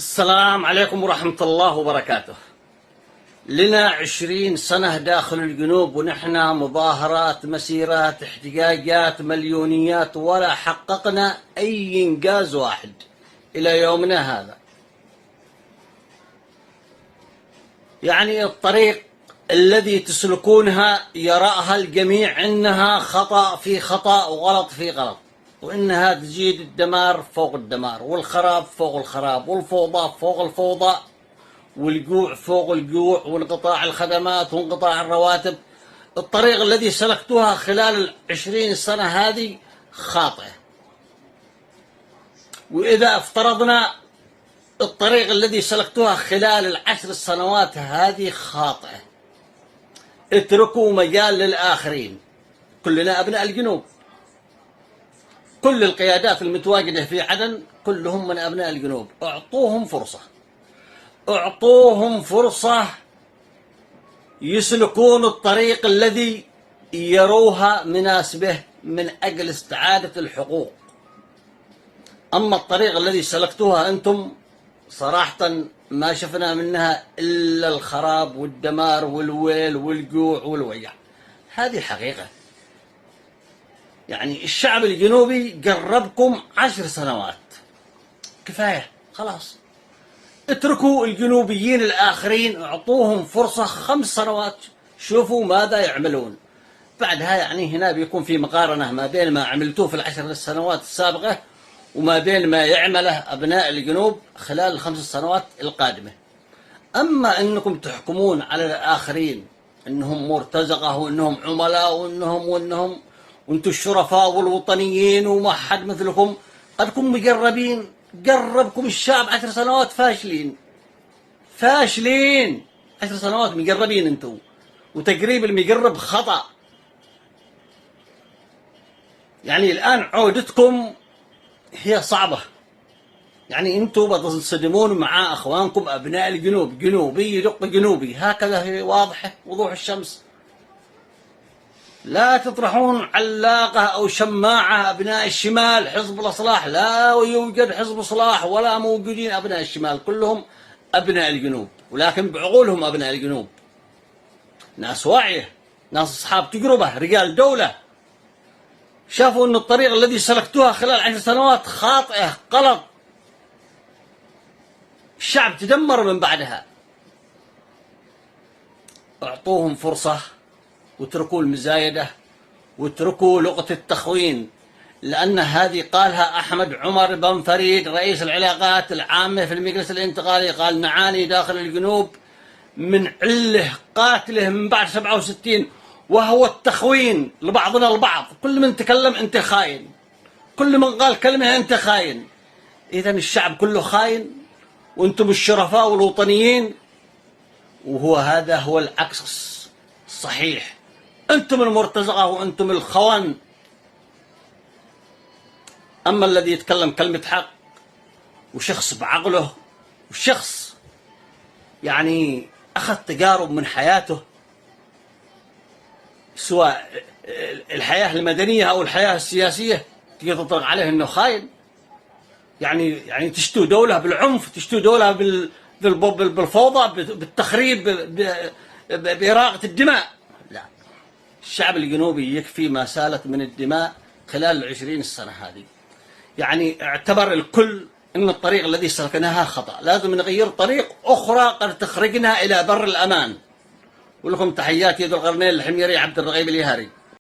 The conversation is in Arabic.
السلام عليكم ورحمة الله وبركاته. لنا 20 سنة داخل الجنوب ونحن مظاهرات، مسيرات، احتجاجات، مليونيات، ولا حققنا أي إنجاز واحد إلى يومنا هذا. يعني الطريق الذي تسلكونها يراها الجميع أنها خطأ في خطأ وغلط في غلط، وإنها تزيد الدمار فوق الدمار، والخراب فوق الخراب، والفوضى فوق الفوضى، والجوع فوق الجوع، وانقطاع الخدمات وانقطاع الرواتب. الطريق الذي سلكتوها خلال 20 سنة هذه خاطئة. وإذا افترضنا الطريق الذي سلكتوها خلال 10 سنوات هذه خاطئة، اتركوا مجال للآخرين. كلنا أبناء الجنوب، كل القيادات المتواجدة في عدن كلهم من أبناء الجنوب. اعطوهم فرصة، اعطوهم فرصة يسلكون الطريق الذي يروها مناسبة من أجل استعادة الحقوق. أما الطريق الذي سلكتوها أنتم صراحة ما شفنا منها إلا الخراب والدمار والويل والجوع والوجع. هذه حقيقة. يعني الشعب الجنوبي جربكم 10 سنوات، كفاية خلاص. اتركوا الجنوبيين الآخرين، اعطوهم فرصة 5 سنوات، شوفوا ماذا يعملون. بعدها يعني هنا بيكون في مقارنة ما بين ما عملتوه في ال10 سنوات السابقة وما بين ما يعمله أبناء الجنوب خلال ال5 سنوات القادمة. أما أنكم تحكمون على الآخرين أنهم مرتزقة وأنهم عملاء وأنهم وأنتم الشرفاء والوطنيين وما حد مثلكم، قدكم مجربين. جربكم الشعب 10 سنوات فاشلين 10 سنوات مجربين أنتم، وتقريب المجرب خطأ. يعني الآن عودتكم هي صعبة. يعني أنتم بتصدمون مع أخوانكم أبناء الجنوب، جنوبي يدق جنوبي، هكذا هي واضحة وضوح الشمس. لا تطرحون علاقة أو شماعة أبناء الشمال حزب الإصلاح، لا يوجد حزب إصلاح ولا موجودين أبناء الشمال، كلهم أبناء الجنوب، ولكن بعقولهم أبناء الجنوب. ناس واعية، ناس أصحاب تجربة، رجال دولة، شافوا أن الطريق الذي سلكتوها خلال 10 سنوات خاطئة غلط. الشعب تدمر من بعدها. اعطوهم فرصة واتركوا المزايدة واتركوا لغة التخوين، لأن هذه قالها أحمد عمر بن فريد رئيس العلاقات العامة في المجلس الانتقالي، قال نعاني داخل الجنوب من عله قاتله من بعد 67، وهو التخوين لبعضنا البعض. كل من تكلم أنت خاين، كل من قال كلمة أنت خاين. إذن الشعب كله خاين وأنتم الشرفاء والوطنيين، وهو هذا هو العكس الصحيح. أنتم المرتزقة وأنتم الخوان. أما الذي يتكلم كلمة حق وشخص بعقله وشخص يعني أخذ تجارب من حياته، سواء الحياة المدنية أو الحياة السياسية، تيجي تطلق عليه أنه خاين. يعني تشتوا دولة بالعنف، تشتوا دولة بالفوضى، بالتخريب، بإراقة الدماء. لا، الشعب الجنوبي يكفي ما سالت من الدماء خلال 20 سنة هذه. يعني اعتبر الكل أن الطريق الذي سلكناها خطأ، لازم نغير طريق أخرى قد تخرجنا إلى بر الأمان. ولكم تحياتي ذو القرنين الحميري عبد الرغيب اليهاري.